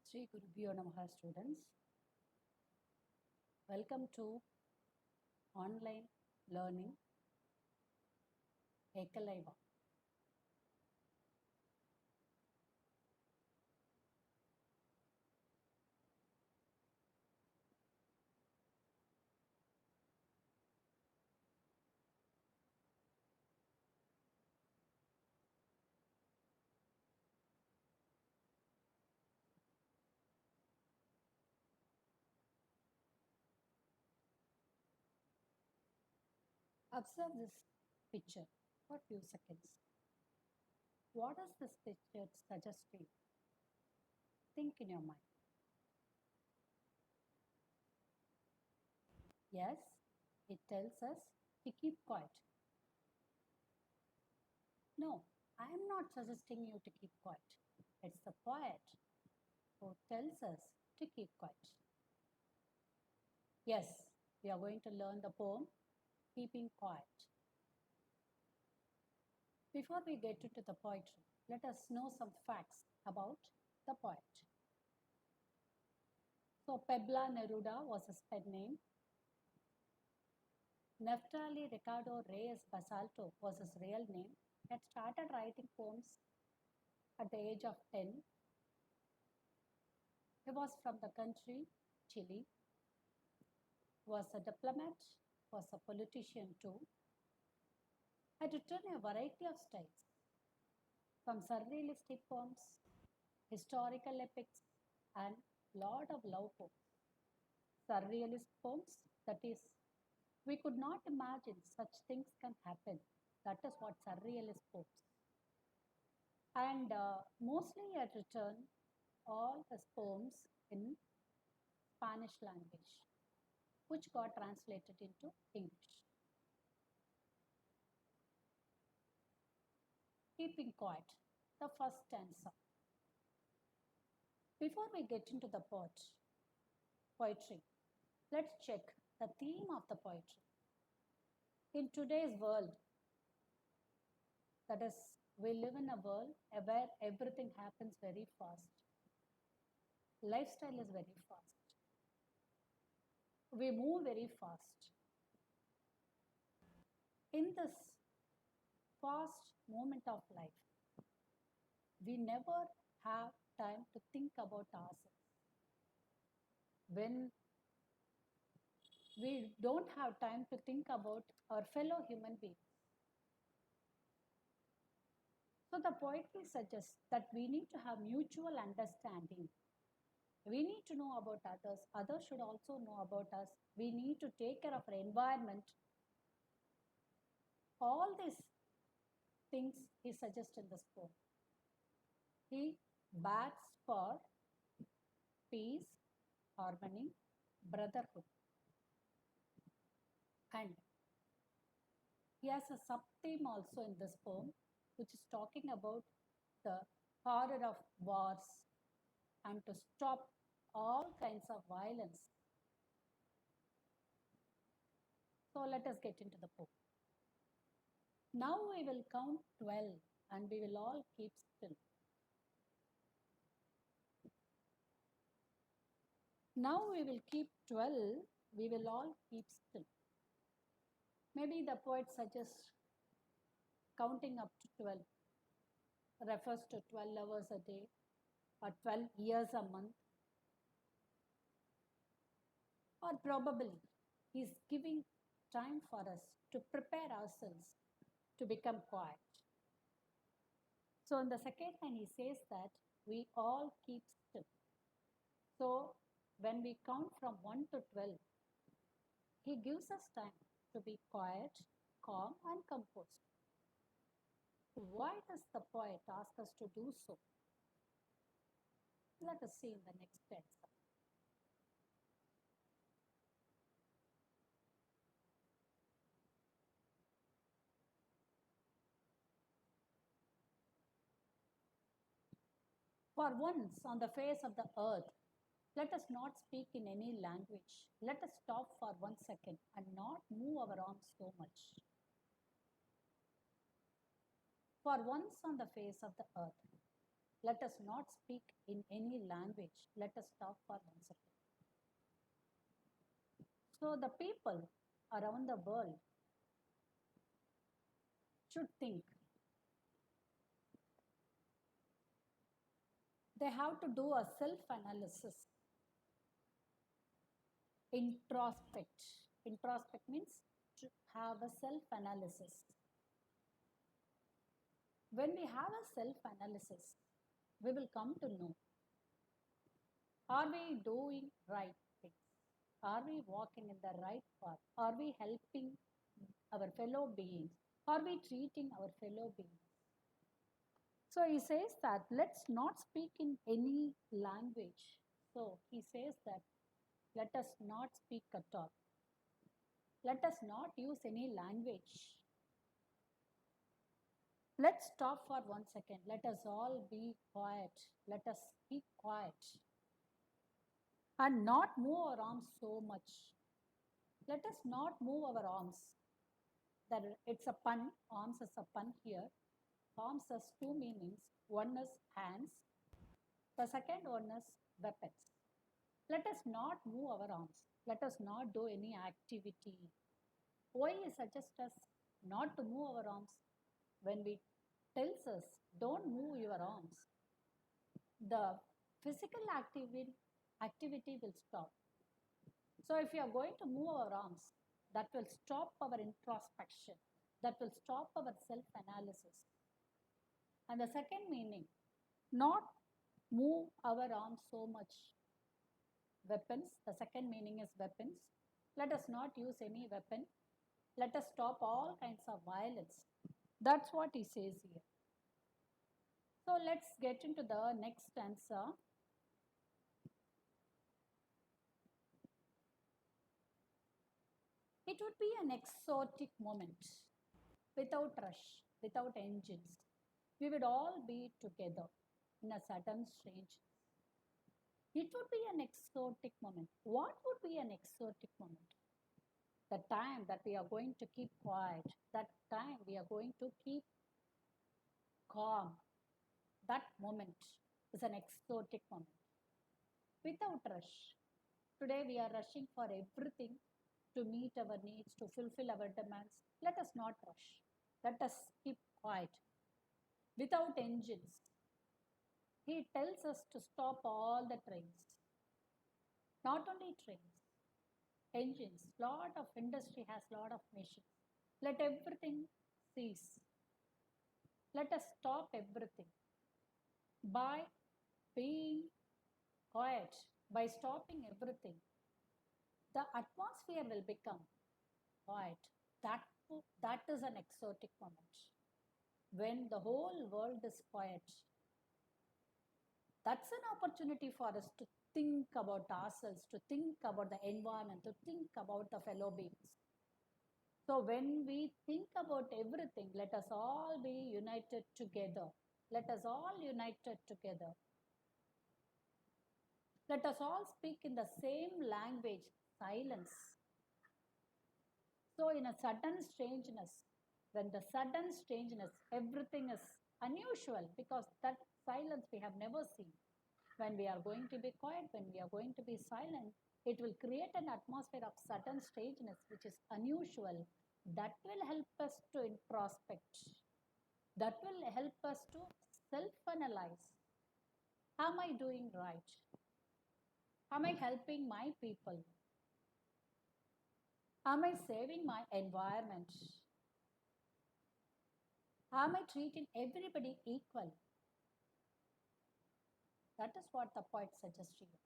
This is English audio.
Sri Gurubhyo Namaha students. Welcome to online learning Ekalaiva. Observe this picture for a few seconds. What does this picture suggest to you? Think in your mind. Yes, it tells us to keep quiet. No, I am not suggesting you to keep quiet. It's the poet who tells us to keep quiet. Yes, we are going to learn the poem Keeping Quiet. Before we get into the poetry, let us know some facts about the poet. So, Pablo Neruda was his pen name. Neftali Ricardo Reyes Basalto was his real name. He had started writing poems at the age of 10. He was from the country Chile. He was a diplomat, was a politician too. Had written a variety of styles, from surrealistic poems, historical epics, and lot of love poems. Surrealist poems, that is, we could not imagine such things can happen. That is what surrealist poems. And mostly he had written all his poems in Spanish language, which got translated into English. Keeping quiet, the first stanza. Before we get into the poetry, let's check the theme of the poetry. In today's world, that is, we live in a world where everything happens very fast. Lifestyle is very fast. We move very fast. In this fast moment of life, we never have time to think about ourselves. When we don't have time to think about our fellow human beings. So the poetry suggests that we need to have mutual understanding. We need to know about others. Others should also know about us. We need to take care of our environment. All these things he suggests in this poem. He begs for peace, harmony, brotherhood. And he has a sub-theme also in this poem, which is talking about the horror of wars and to stop all kinds of violence. So let us get into the poem. Now we will count 12 and we will all keep still. Now we will keep 12, we will all keep still. Maybe the poet suggests counting up to 12 refers to 12 hours a day or 12 years a month. Or probably he's giving time for us to prepare ourselves to become quiet. So in the second line he says that we all keep still. So when we count from 1 to 12, he gives us time to be quiet, calm and composed. Why does the poet ask us to do so? Let us see in the next stanza. For once on the face of the earth, let us not speak in any language. Let us stop for 1 second and not move our arms so much. For once on the face of the earth. Let us not speak in any language. Let us stop for 1 second. So the people around the world should think. They have to do a self-analysis. Introspect. Introspect means to have a self-analysis. When we have a self-analysis, we will come to know, are we doing right things? Are we walking in the right path? Are we helping our fellow beings? Are we treating our fellow beings? So he says that let's not speak in any language. So he says that let us not speak at all. Let us not use any language. Let's stop for 1 second. Let us all be quiet. Let us keep quiet and not move our arms so much. Let us not move our arms. That it's a pun. Arms is a pun here. Arms has two meanings. One is hands. The second one is weapons. Let us not move our arms. Let us not do any activity. Why he suggests us not to move our arms? When we tells us don't move your arms, the physical activity will stop. So if you are going to move our arms, that will stop our introspection, that will stop our self-analysis. And the second meaning, not move our arms so much. Weapons, the second meaning is weapons. Let us not use any weapon. Let us stop all kinds of violence. That's what he says here. So let's get into the next stanza. It would be an exotic moment, without rush, without engines. We would all be together in a sudden strangeness. It would be an exotic moment. What would be an exotic moment? The time that we are going to keep quiet, that time we are going to keep calm, that moment is an exotic moment. Without rush. Today we are rushing for everything to meet our needs, to fulfill our demands. Let us not rush. Let us keep quiet. Without engines. He tells us to stop all the trains. Not only trains, engines. Lot of industry has lot of machines. Let everything cease. Let us stop everything. By being quiet, by stopping everything, the atmosphere will become quiet. That is an exotic moment. When the whole world is quiet, that's an opportunity for us to think about ourselves, to think about the environment, to think about the fellow beings. So when we think about everything, let us all be united together. Let us all united together. Let us all speak in the same language, silence. So in a sudden strangeness, when the sudden strangeness, everything is unusual because that silence we have never seen. When we are going to be quiet, when we are going to be silent, it will create an atmosphere of sudden strangeness, which is unusual. That will help us to introspect. That will help us to self-analyze. Am I doing right? Am I helping my people? Am I saving my environment? Am I treating everybody equal? That is what the poet suggests to you.